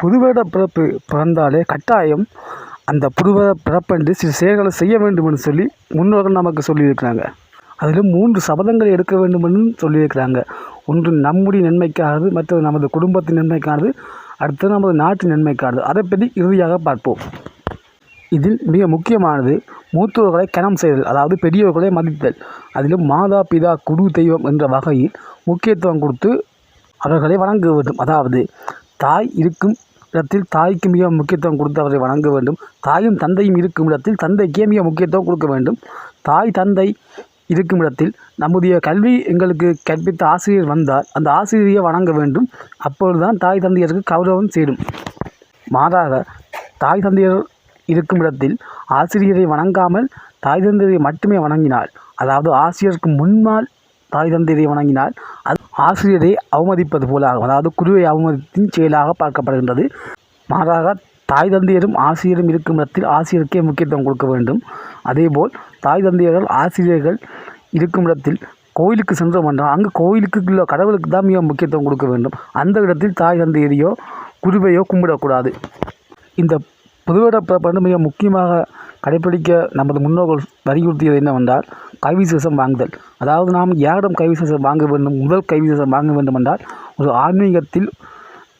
புதுவருட பிறப்பு பிறந்தாலே கட்டாயம் அந்த புதுவருட பிறப்பன்று சில செயல்களை செய்ய வேண்டும் என்று சொல்லி முன்னோர்கள் நமக்கு சொல்லியிருக்கிறாங்க. அதில் 3 சபதங்களை எடுக்க வேண்டும் என்று சொல்லியிருக்கிறாங்க. ஒன்று நம்முடைய நன்மைக்கானது, மற்றது நமது குடும்பத்தின் நன்மைக்கானது, அடுத்தது நமது நாட்டின் நன்மைக்கானது. அதை பற்றி இறுதியாக பார்ப்போம். இதில் மிக முக்கியமானது மூத்தோர்களை கனம் செய்தல், அதாவது பெரியோர்களை மதித்தல். அதிலும் மாதா பிதா குரு தெய்வம் என்ற வகையில் முக்கியத்துவம் கொடுத்து அவர்களை வணங்க வேண்டும். அதாவது தாய் இருக்கும் இடத்தில் தாய்க்கு மிக முக்கியத்துவம் கொடுத்து அவரை வணங்க வேண்டும். தாயும் தந்தையும் இருக்கும் இடத்தில் தந்தைக்கே மிக முக்கியத்துவம் கொடுக்க வேண்டும். தாய் தந்தை இருக்கும் இடத்தில் நம்முடைய கல்வி எங்களுக்கு கற்பித்த ஆசிரியர் வந்தால் அந்த ஆசிரியரை வணங்க வேண்டும். அப்பொழுதுதான் தாய் தந்தையருக்கு கௌரவம் சேரும். மாறாக தாய் தந்தையர் இருக்கும் இடத்தில் ஆசிரியரை வணங்காமல் தாய் தந்தையரை மட்டுமே வணங்கினாள், அதாவது ஆசிரியருக்கு முன்னால் தாய் தந்தையரை வணங்கினால் அது ஆசிரியரை அவமதிப்பது போலாகும். அதாவது குருவை அவமதித்தின் செயலாக பார்க்கப்படுகின்றது. மாறாக தாய் தந்தையரும் ஆசிரியரும் இருக்கும் இடத்தில் ஆசிரியருக்கே முக்கியத்துவம் கொடுக்க வேண்டும். அதேபோல் தாய் தந்தையர்கள் ஆசிரியர்கள் இருக்கும் இடத்தில் கோயிலுக்கு சென்றோம் என்றால் அங்கு கோயிலுக்கு உள்ள கடவுளுக்கு தான் மிக முக்கியத்துவம் கொடுக்க வேண்டும். அந்த இடத்தில் தாய் தந்தையரையோ குருவையோ கும்பிடக்கூடாது. இந்த புதுவருட பிறப்பு மிக முக்கியமாக கடைப்பிடிக்க நமது முன்னோர்கள் வலியுறுத்தியது என்னவென்றால் கைவிசேஷம் வாங்குதல். அதாவது நாம் யாரிடம் கைவிசேஷம் வாங்க வேண்டும், முதல் கைவிசேஷம் வாங்க வேண்டும் என்றால் ஒரு ஆன்மீகத்தில்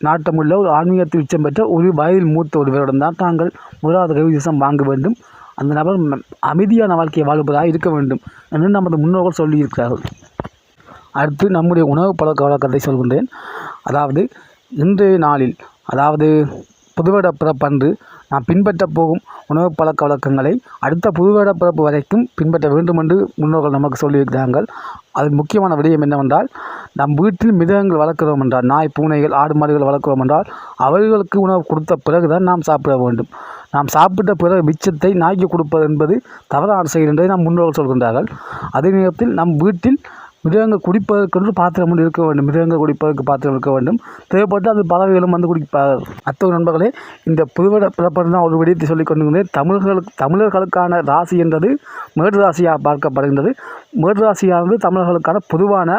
நாட்டமுள்ள ஒரு ஆன்மீகத்தில் உச்சம் பெற்ற ஒரு வயதில் மூத்த ஒருவரிடம் தான் தாங்கள் முதலாவது கைவிசேஷம் வாங்க வேண்டும். அந்த நபர் அமைதியான வாழ்க்கையை வாழ்வதாக இருக்க வேண்டும் என்று நமது முன்னோர்கள் சொல்லியிருக்கிறார்கள். அடுத்து நம்முடைய உணவு பழக்க வழக்கத்தை சொல்கின்றேன். அதாவது இன்றைய நாளில், அதாவது புதுவருட பிறப்பன்று நாம் பின்பற்ற போகும் உணவு பழக்க வழக்கங்களை அடுத்த புதுவருட பிறப்பு வரைக்கும் பின்பற்ற வேண்டும் என்று முன்னோர்கள் நமக்கு சொல்லியிருக்கிறார்கள். அதில் முக்கியமான விடயம் என்னவென்றால், நம் வீட்டில் மிருகங்கள் வளர்க்கிறோம் என்றால், நாய் பூனைகள் ஆடு மாடுகள் வளர்க்கிறோம் என்றால் அவர்களுக்கு உணவு கொடுத்த பிறகுதான் நாம் சாப்பிட வேண்டும். நாம் சாப்பிட்ட பிறகு மிச்சத்தை நாய்க்கு கொடுப்பது என்பது தவறான செயல் என்பதை நம் முன்னோர்கள் சொல்கின்றார்கள். அதே நேரத்தில் நம் வீட்டில் மிருகங்கள் குடிப்பதற்கு பாத்திரம் இருக்க வேண்டும். மிருகங்கள் குடிப்பதற்கு பாத்திரம் இருக்க வேண்டும். தேவைப்பட்டு அது பறவைகளும் வந்து குடிப்பார்கள். அத்தகைய நண்பர்களே, இந்த புதுவருட பிறப்பு தான் ஒரு விடயத்தை சொல்லிக் கொண்டிருக்கிறேன். தமிழர்களுக்கான ராசி என்றது மேடு ராசியாக பார்க்கப்படுகின்றது. மேடு ராசியானது தமிழர்களுக்கான பொதுவான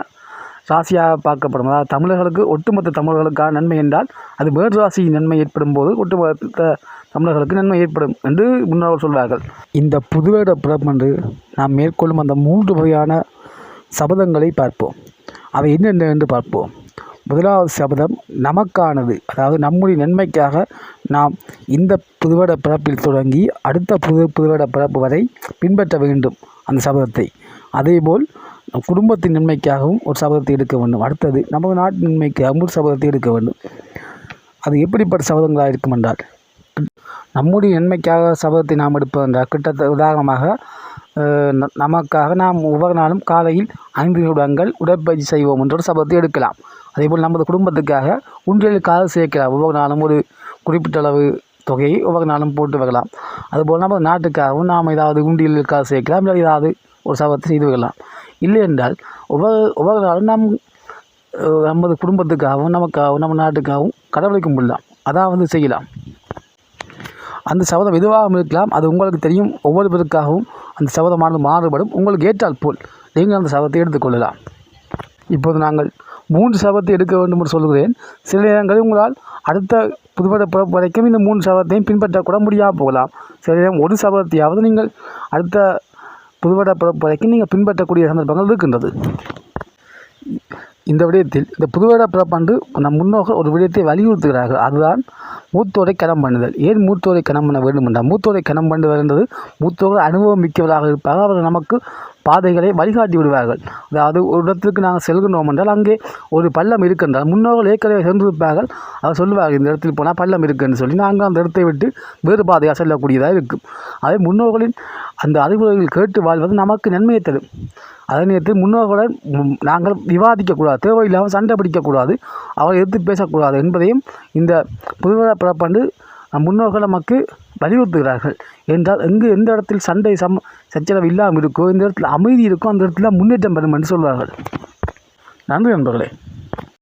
ராசியாக பார்க்கப்படும். அதாவது தமிழர்களுக்கு ஒட்டுமொத்த தமிழர்களுக்கான நன்மை என்றால் அது மேடு ராசி நன்மை ஏற்படும் போது ஒட்டுமொத்த தமிழர்களுக்கு நன்மை ஏற்படும் என்று முன்னோர்கள் சொல்வார்கள். இந்த புதுவருட பிறப்பு என்று நாம் மேற்கொள்ளும் அந்த 3 வகையான சபதங்களை பார்ப்போம். அவை என்னென்ன என்று பார்ப்போம். முதலாவது சபதம் நமக்கானது, அதாவது நம்முடைய நன்மைக்காக நாம் இந்த புதுவருட பிறப்பில் தொடங்கி அடுத்த புதுவருட பிறப்பு வரை பின்பற்ற வேண்டும் அந்த சபதத்தை. அதேபோல் குடும்பத்தின் நன்மைக்காகவும் ஒரு சபதத்தை எடுக்க வேண்டும். அடுத்தது நமது நாட்டின் நன்மைக்காகவும் ஒரு சபதத்தை எடுக்க வேண்டும். அது எப்படிப்பட்ட சபதங்களாக இருக்கும் என்றால், நம்முடைய நன்மைக்காக சபதத்தை நாம் எடுப்பதென்றால் கிட்டத்தட்ட உதாரணமாக நமக்காக நாம் ஒவ்வொரு நாளும் காலையில் 5 நிமிடங்கள் உடற்பயிற்சி செய்வோம் என்ற சபதத்தை எடுக்கலாம். அதேபோல் நமது குடும்பத்துக்காக உண்டியலில் காசு சேர்க்கலாம். ஒவ்வொரு நாளும் ஒரு குறிப்பிட்ட அளவு தொகையை ஒவ்வொரு நாளும் போட்டு வைக்கலாம். அதுபோல் நமது நாட்டுக்காகவும் நாம் ஏதாவது உண்டியலில் காசு சேர்க்கலாம், இல்லை ஏதாவது ஒரு சபதத்தை செய்து வைக்கலாம். இல்லை என்றால் ஒவ்வொரு நாளும் நாம் நமது குடும்பத்துக்காகவும் நமக்காகவும் நம்ம நாட்டுக்காகவும் கடவுளை கும்பிடலாம், அதாவது செய்யலாம். அந்த சபதம் எதுவாகவும் இருக்கலாம். அது உங்களுக்கு தெரியும். ஒவ்வொருவருக்காகவும் அந்த சபதமானது மாறுபடும். உங்களுக்கு ஏற்றால் போல் நீங்கள் அந்த சபதத்தை எடுத்துக்கொள்ளலாம். இப்போது நாங்கள் 3 சபதத்தை எடுக்க வேண்டும் என்று சொல்கிறேன். சில நேரங்களில் உங்களால் அடுத்த புதுவருட பிறப்பு வரைக்கும் இந்த 3 சபதத்தையும் பின்பற்றக்கூட முடியாமல் போகலாம். சில நேரம் ஒரு சபதத்தையாவது நீங்கள் அடுத்த புதுவருட பிறப்பு வரைக்கும் நீங்கள் பின்பற்றக்கூடிய சந்தர்ப்பங்கள் இருக்கின்றது. இந்த விடயத்தில் இந்த புதுவருட பிறப்பன்று நம் முன்னோர்கள் ஒரு விடயத்தை வலியுறுத்துகிறார்கள். அதுதான் மூத்தோரை கனம் பண்ணுதல். ஏன் மூத்தோரை கனம் பண்ண வேண்டும் என்றால், மூத்தோரை கனம் பண்ணுவது என்பது மூத்தோர்கள் அனுபவம் மிக்கவராக இருப்பார்கள். அவர்கள் நமக்கு பாதைகளை வழிகாட்டி விடுவார்கள். அதாவது ஒரு இடத்திற்கு நாங்கள் செல்கின்றோம் என்றால் அங்கே ஒரு பள்ளம் இருக்கின்றால் முன்னோர்கள் ஏற்கனவே சென்றிருப்பார்கள். அவர் சொல்லுவார்கள், இந்த இடத்தில் போனால் பள்ளம் இருக்குன்னு சொல்லி நாங்கள் அந்த இடத்தை விட்டு வேறு பாதையாக செல்லக்கூடியதாக இருக்கும். அதே முன்னோர்களின் அந்த அறிவுரைகள் கேட்டு வாழ்வது நமக்கு நன்மையை தரும். அதே நேரத்தில் முன்னோர்களுடன் நாங்கள் விவாதிக்கக்கூடாது, தேவையில்லாமல் சண்டை பிடிக்கக்கூடாது, அவரை எதிர்த்து பேசக்கூடாது என்பதையும் இந்த புதுவருட பிறப்பன்று முன்னோர்கள் நமக்கு வலியுறுத்துகிறார்கள். என்றால் எந்த இடத்தில் சண்டை சச்சரவு இல்லாமல் இருக்கோ, இந்த இடத்தில் அமைதி இருக்கோ, அந்த இடத்துல முன்னேற்றம் பெறும் என்று சொல்வார்கள். நன்றி நண்பர்களே.